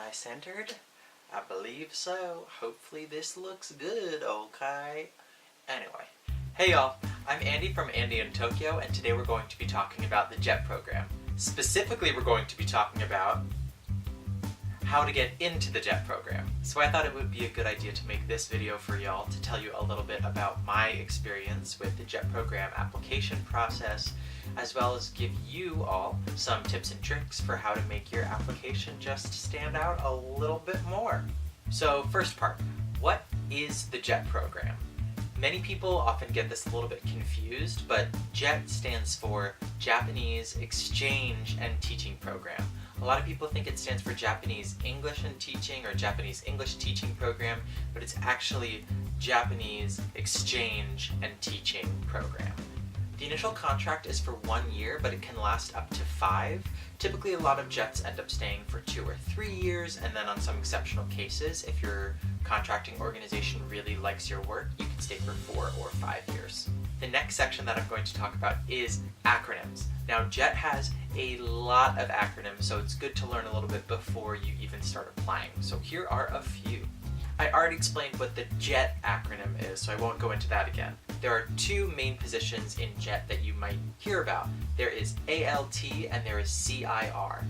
I centered? I believe so. Hopefully this looks good, okay? Anyway. Hey y'all, I'm Andy from Andy in Tokyo, and today we're going to be talking about the JET program. Specifically, we're going to be talking about how to get into the JET program. So I thought it would be a good idea to make this video for y'all to tell you a little bit about my experience with the JET program application process, as well as give you all some tips and tricks for how to make your application just stand out a little bit more. So first part, what is the JET program? Many people often get this a little bit confused, but JET stands for Japanese Exchange and Teaching Program. A lot of people think it stands for Japanese English and Teaching or Japanese English Teaching Program, but it's actually Japanese Exchange and Teaching Program. The initial contract is for 1 year, but it can last up to 5. Typically, a lot of JETs end up staying for 2 or 3 years, and then on some exceptional cases, if your contracting organization really likes your work, you can stay for 4 or 5 years. The next section that I'm going to talk about is acronyms. Now, JET has a lot of acronyms, so it's good to learn a little bit before you even start applying. So here are a few. I already explained what the JET acronym is, so I won't go into that again. There are 2 main positions in JET that you might hear about. There is ALT and there is CIR.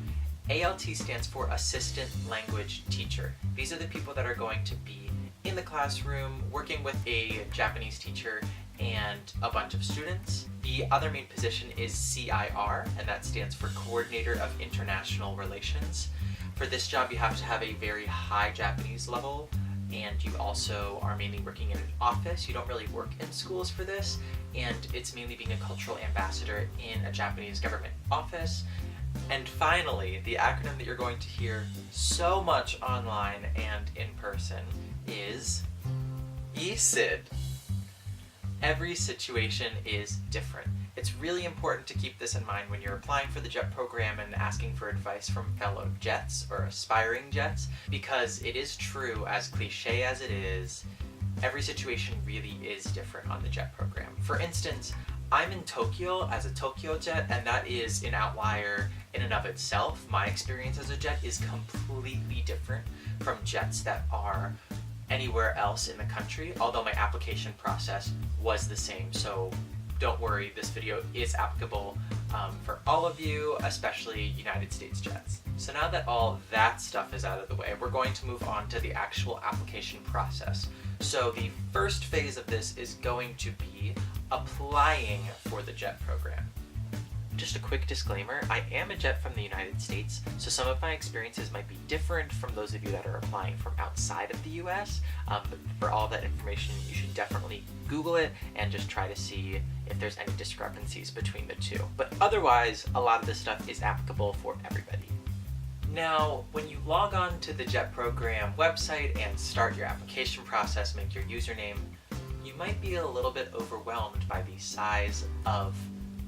ALT stands for Assistant Language Teacher. These are the people that are going to be in the classroom working with a Japanese teacher and a bunch of students. The other main position is CIR, and that stands for Coordinator of International Relations. For this job, you have to have a very high Japanese level, and you also are mainly working in an office. You don't really work in schools for this, and it's mainly being a cultural ambassador in a Japanese government office. And finally, the acronym that you're going to hear so much online and in person is ESID. Every situation is different. It's really important to keep this in mind when you're applying for the JET program and asking for advice from fellow JETs or aspiring JETs, because it is true, as cliche as it is, every situation really is different on the JET program. For instance, I'm in Tokyo as a Tokyo JET, and that is an outlier in and of itself. My experience as a JET is completely different from JETs that are anywhere else in the country, although my application process was the same. So don't worry, this video is applicable for all of you, especially United States JETs. So now that all that stuff is out of the way, we're going to move on to the actual application process. So the first phase of this is going to be applying for the JET program. Just a quick disclaimer, I am a JET from the United States, so some of my experiences might be different from those of you that are applying from outside of the US, but for all that information, you should definitely Google it and just try to see if there's any discrepancies between the two. But otherwise, a lot of this stuff is applicable for everybody. Now, when you log on to the JET program website and start your application process, make your username, you might be a little bit overwhelmed by the size of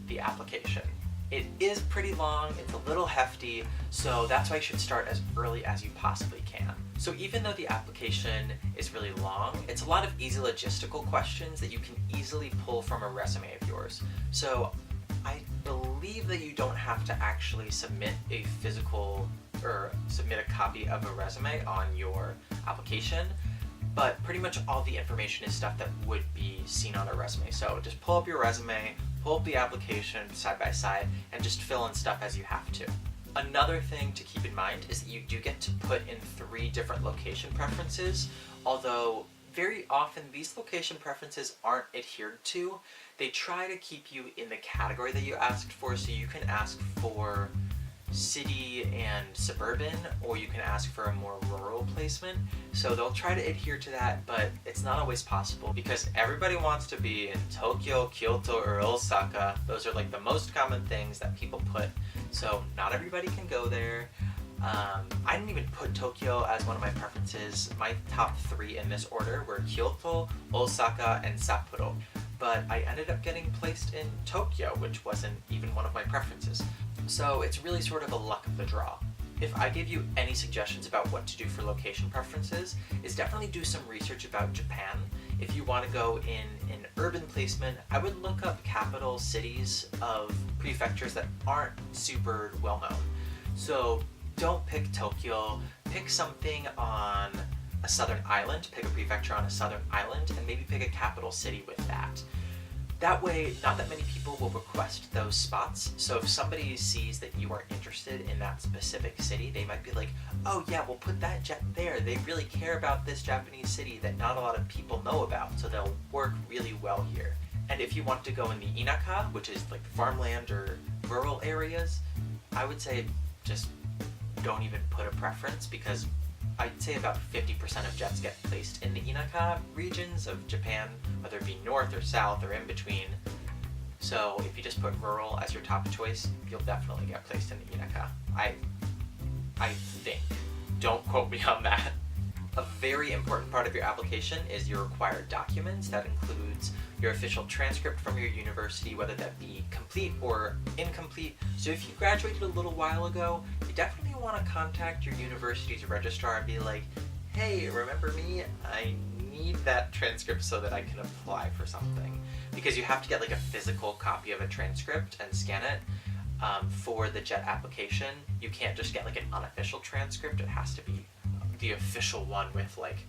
the application. It is pretty long, it's a little hefty, so that's why you should start as early as you possibly can. So even though the application is really long, it's a lot of easy logistical questions that you can easily pull from a resume of yours. So I believe that you don't have to actually submit a physical or submit a copy of a resume on your application, but pretty much all the information is stuff that would be seen on a resume. So just pull up your resume, pull up the application side by side, and just fill in stuff as you have to. Another thing to keep in mind is that you do get to put in 3 different location preferences, although very often these location preferences aren't adhered to. They try to keep you in the category that you asked for, so you can ask for city and suburban, or you can ask for a more rural placement. So they'll try to adhere to that, but it's not always possible because everybody wants to be in Tokyo, Kyoto, or Osaka. Those are like the most common things that people put. So not everybody can go there. I didn't even put Tokyo as one of my preferences. My top 3 in this order were Kyoto, Osaka, and Sapporo. But I ended up getting placed in Tokyo, which wasn't even one of my preferences. So it's really sort of a luck of the draw. If I give you any suggestions about what to do for location preferences, is definitely do some research about Japan. If you want to go in an urban placement, I would look up capital cities of prefectures that aren't super well known. So don't pick Tokyo, pick something on a southern island, pick a prefecture on a southern island, and maybe pick a capital city with that. That way, not that many people will request those spots, so if somebody sees that you are interested in that specific city, they might be like, oh yeah, we'll put that jet there. They really care about this Japanese city that not a lot of people know about, so they'll work really well here. And if you want to go in the inaka, which is like farmland or rural areas, I would say just don't even put a preference, because I'd say about 50% of jets get placed in the inaka regions of Japan, whether it be north or south or in between. So if you just put rural as your top choice, you'll definitely get placed in the inaka. I think. Don't quote me on that. A very important part of your application is your required documents. That includes your official transcript from your university, whether that be complete or incomplete. So if you graduated a little while ago, you definitely want to contact your university's registrar and be like, hey, remember me? I need that transcript so that I can apply for something. Because you have to get like a physical copy of a transcript and scan it for the JET application. You can't just get like an unofficial transcript. It has to be the official one with like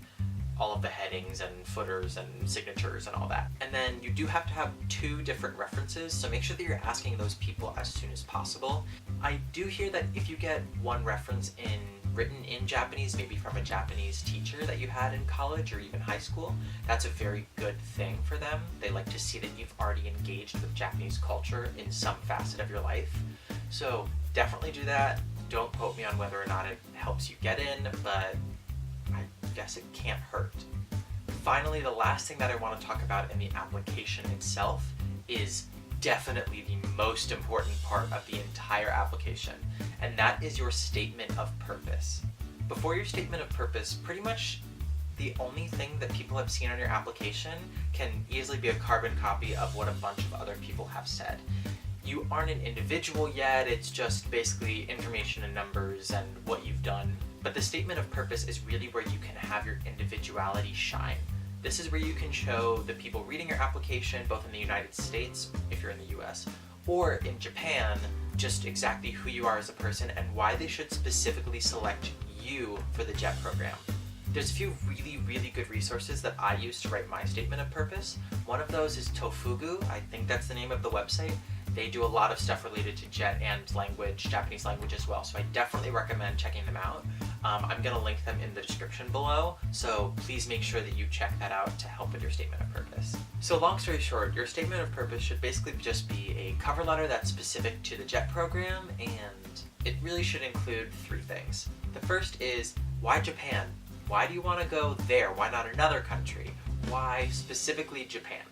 all of the headings and footers and signatures and all that. And then you do have to have 2 different references, so make sure that you're asking those people as soon as possible. I do hear that if you get one reference written in Japanese, maybe from a Japanese teacher that you had in college or even high school, that's a very good thing for them. They like to see that you've already engaged with Japanese culture in some facet of your life. So definitely do that. Don't quote me on whether or not it helps you get in, but I guess it can't hurt. Finally, the last thing that I want to talk about in the application itself is definitely the most important part of the entire application, and that is your statement of purpose. Before your statement of purpose, pretty much the only thing that people have seen on your application can easily be a carbon copy of what a bunch of other people have said. You aren't an individual yet, it's just basically information and numbers and what you've done. But the statement of purpose is really where you can have your individuality shine. This is where you can show the people reading your application, both in the United States, if you're in the US, or in Japan, just exactly who you are as a person and why they should specifically select you for the JET program. There's a few really good resources that I use to write my statement of purpose. One of those is Tofugu, I think that's the name of the website. They do a lot of stuff related to JET and language, Japanese language as well, so I definitely recommend checking them out. I'm going to link them in the description below, so please make sure that you check that out to help with your statement of purpose. So long story short, your statement of purpose should basically just be a cover letter that's specific to the JET program, and it really should include 3 things. The first is, why Japan? Why do you want to go there? Why not another country? Why specifically Japan?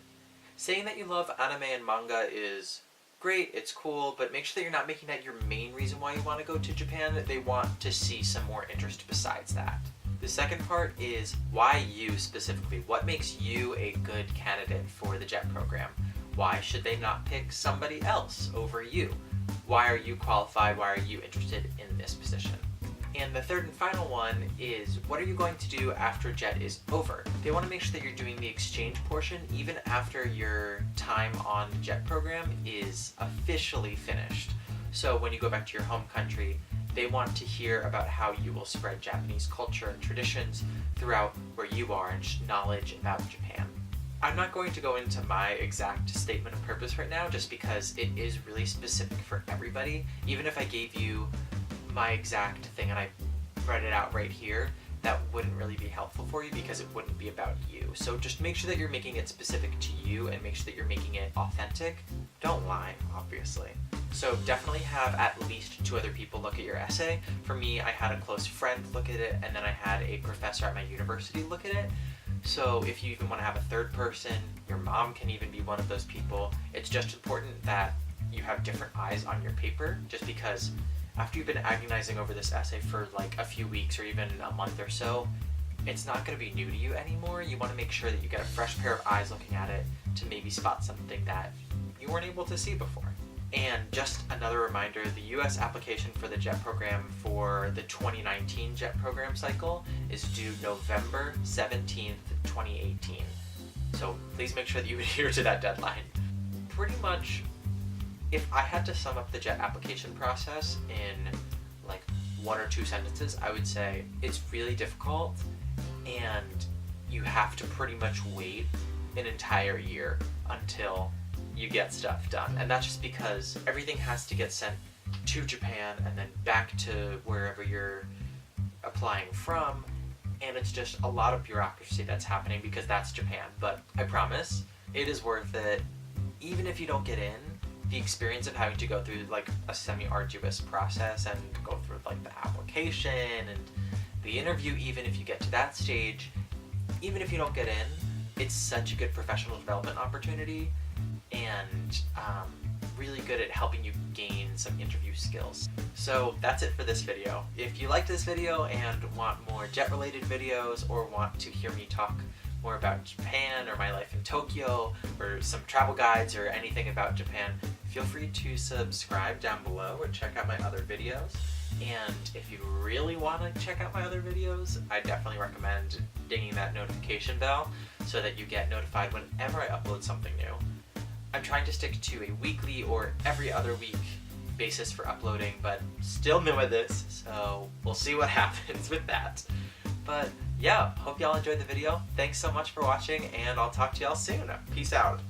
Saying that you love anime and manga is great, it's cool, but make sure that you're not making that your main reason why you want to go to Japan. They want to see some more interest besides that. The second part is why you specifically. What makes you a good candidate for the JET program? Why should they not pick somebody else over you? Why are you qualified? Why are you interested in this position? And the third and final one is, what are you going to do after JET is over? They want to make sure that you're doing the exchange portion even after your time on the JET program is officially finished. So when you go back to your home country, they want to hear about how you will spread Japanese culture and traditions throughout where you are and knowledge about Japan. I'm not going to go into my exact statement of purpose right now just because it is really specific for everybody. Even if I gave you my exact thing and I read it out right here, that wouldn't really be helpful for you because it wouldn't be about you. So just make sure that you're making it specific to you and make sure that you're making it authentic. Don't lie, obviously. So definitely have at least 2 other people look at your essay. For me, I had a close friend look at it, and then I had a professor at my university look at it. So if you even want to have a third person, your mom can even be one of those people. It's just important that you have different eyes on your paper, just because after you've been agonizing over this essay for like a few weeks or even a month or so, it's not going to be new to you anymore. You want to make sure that you get a fresh pair of eyes looking at it to maybe spot something that you weren't able to see before. And just another reminder, the US application for the JET program for the 2019 JET program cycle is due November 17th, 2018. So please make sure that you adhere to that deadline. Pretty much, if I had to sum up the JET application process in like 1 or 2 sentences, I would say it's really difficult and you have to pretty much wait an entire year until you get stuff done. And that's just because everything has to get sent to Japan and then back to wherever you're applying from, and it's just a lot of bureaucracy that's happening because that's Japan. But I promise it is worth it. Even if you don't get in, the experience of having to go through like a semi-arduous process and go through like the application and the interview, even if you get to that stage, even if you don't get in, it's such a good professional development opportunity and really good at helping you gain some interview skills. So that's it for this video. If you liked this video and want more jet-related videos or want to hear me talk more about Japan or my life in Tokyo or some travel guides or anything about Japan, feel free to subscribe down below or check out my other videos. And if you really want to check out my other videos, I definitely recommend dinging that notification bell so that you get notified whenever I upload something new. I'm trying to stick to a weekly or every other week basis for uploading, but still new at this, so we'll see what happens with that. But yeah, hope y'all enjoyed the video. Thanks so much for watching, and I'll talk to y'all soon. Peace out.